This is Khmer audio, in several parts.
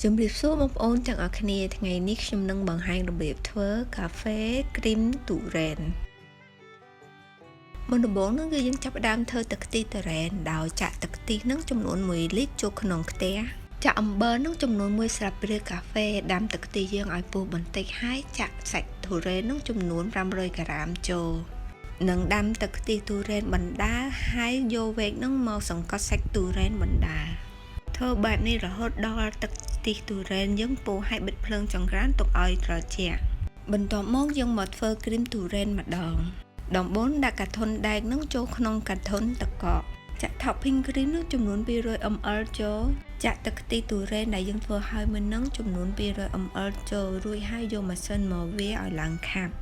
ជំរាបសួរបងប្អូនទាំងអស់គ្នាថ្ងៃនេះខ្ញុំនឹងបង្ហាញរបៀបធ្វើកាហ្វេគ្រីមទុរេនមុនដំបូងគឺយើងចាប់ផ្ដើមធ្វើទឹកខ្ទិះទុរេនដោយចាក់ទឹកខ្ទិះនឹងចំនួន1លីត្រចូលក្នុងខ្ទះចាក់អំបិលនឹងចំនួន1ស្លាបព្រាកាហ្វេដាំទឹកខ្ទិះយើងឲ្យពុះបន្តិចហើយចាក់សាច់ទុរេននឹងចំនួន500ក្រាមចូលនឹងដាំទឹកខ្ទិះទុរេនបណ្ដាហើយយកវែកនឹងមកសង្កត់សាច់ទុរេនបណ្ដាធ្វើបែបនេះរហូតដល់ទឹកខ្ទិះទុរេនយើងពុះឲ្យបិទភ្លើងចង្ក្រានទុកឲ្យត្រជាក់បន្ទាប់មកយើងមកធ្វើគ្រីមទុរេនម្ដងដំបូងដាក់កាធុនដែកនឹងចូលក្នុងកាធុនទឹកកកចាក់ topping គ្រីមនឹងចំនួន200 ml ចូលចាក់ទឹកខ្ទិះទុរេនដែលយើងធ្វើឲ្យមុននឹងចំនួន200 ml ចូលរួចហើយយកម៉ាស៊ីនមកវាឲ្យឡើងខាប់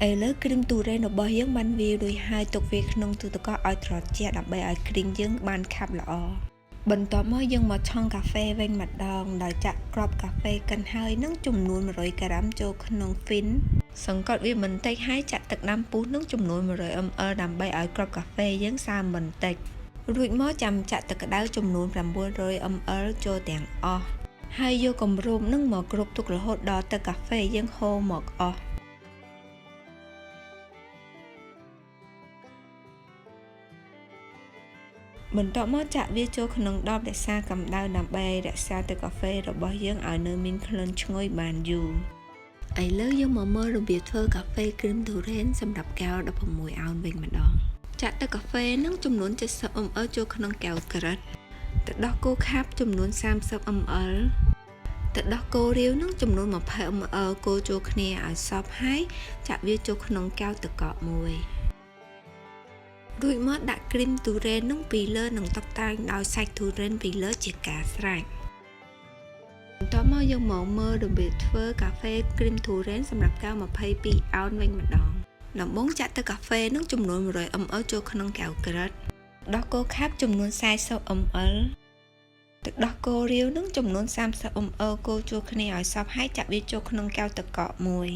ឥឡូវគ្រីមទុរេនរបស់យើងបានវារួចហើយទុកវាក្នុងទូទឹកកកឲ្យត្រជាក់ដើម្បីឲ្យគ្រីមយើងបានខាប់ល្អបន្ទាប់មកយើងមកឆុងកាហ្វេវិញម្ដងដោយចាក់គ្រាប់កាហ្វេកិនហើយនឹងចំនួន100ក្រាមចូលក្នុងហ្វីនសង្កត់វាបន្តិចហើយចាក់ទឹកដាំពុះនឹងចំនួន100 ml ដើម្បីឲ្យគ្រាប់កាហ្វេយើងសើមបន្តិចរួចមកចាំចាក់ទឹកក្តៅចំនួន900 ml ចូលទាំងអស់ហើយយកគម្របនឹងមកគ្របទុករហូតដល់ទឹកកាហ្វេយើងហូរមកអស់បន្ទាប់មកចាក់វាចូលក្នុងដបរក្សាកម្ដៅដើម្បីរក្សាទឹកកាហ្វេរបស់យើងឲ្យនៅមានក្លិនឈ្ងុយបានយូរឥឡូវយើងមកមើលរបៀបធ្វើកាហ្វេគ្រីមទុរេនសម្រាប់កែវ16អោនវិញម្ដងចាក់ទឹកកាហ្វេនឹងចំនួន70 ml ចូលក្នុងកែវក្រិតទឹកដោះគោខាប់ចំនួន30 ml ទឹកដោះគោរាវនឹងចំនួន20 ml កូរចូលគ្នាឲ្យសព្វហើយចាក់វាចូលក្នុងកែវទឹកកកមួយរួចមកដាក់គ្រីមទុរេននឹងពីលើនិងតុបតែងដោយសាច់ទុរេនពីលើជាការស្រេចបន្ទាប់មកយើងមកមើលរបៀបធ្វើកាហ្វេគ្រីមទុរេនសម្រាប់កែវ22អោនវិញម្ដងដំបូងចាក់ទឹកកាហ្វេនឹងចំនួន100 ml ចូលក្នុងកែវក្រិតដោះគោខាប់ចំនួន40 ml ទឹកដោះគោរាវនឹងចំនួន30 ml កូរចូលគ្នាឲ្យសព្វហើយចាក់វាចូលក្នុងកែវទឹកកកមួយ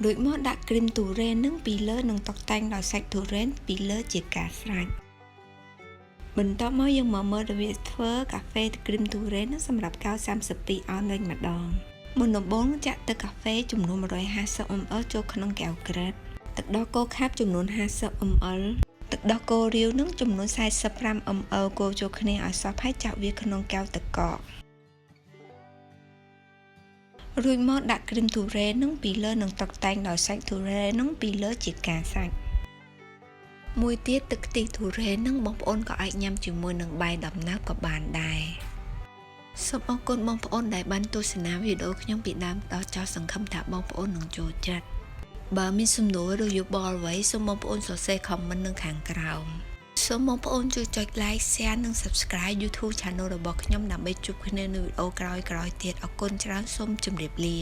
រួចមកដាក់គ្រីមទុរេននឹងពីលើនិងតុបតែងដោយសាច់ទុរេនពីលើជាការស្រេចបន្ទាប់មកយើងមកមើលរបៀបធ្វើកាហ្វេគ្រីមទុរេនសម្រាប់កែវ32អោនវិញម្ដងមុនដំបូងចាក់ទឹកកាហ្វេចំនួន150 ml ចូលក្នុងកែវក្រិតទឹកដោះគោខាប់ចំនួន50 ml ទឹកដោះគោរាវនឹងចំនួន45 ml កូរចូលគ្នាឲ្យសព្វហើយចាក់វាក្នុងកែវទឹកកករួចមកដាក់គ្រីមទុរេននឹងពីលើនិងតុបតែងដោយសាច់ទុរេននឹងពីលើជាការស្រេចមួយទៀតទឹកខ្ទិះទុរេននឹងបងប្អូនក៏អាចញ៉ាំជាមួយនឹងបាយដំណើបក៏បានដែរសូមអរគុណបងប្អូនដែលបានទស្សនាវីដេអូខ្ញុំពីដើមដល់ចប់សង្ឃឹមថាបងប្អូននឹងចូលចិត្តបើមានសំណួរឬយោបល់អ្វីសូមបងប្អូនសរសេរ comment នៅខាងក្រោមសូមបងប្អូនជួយចុច like share និង subscribe YouTube channel របស់ខ្ញុំដើម្បីជួបគ្នានៅវីដេអូក្រោយៗទៀតអរគុណច្រើនសូមជម្រាបលា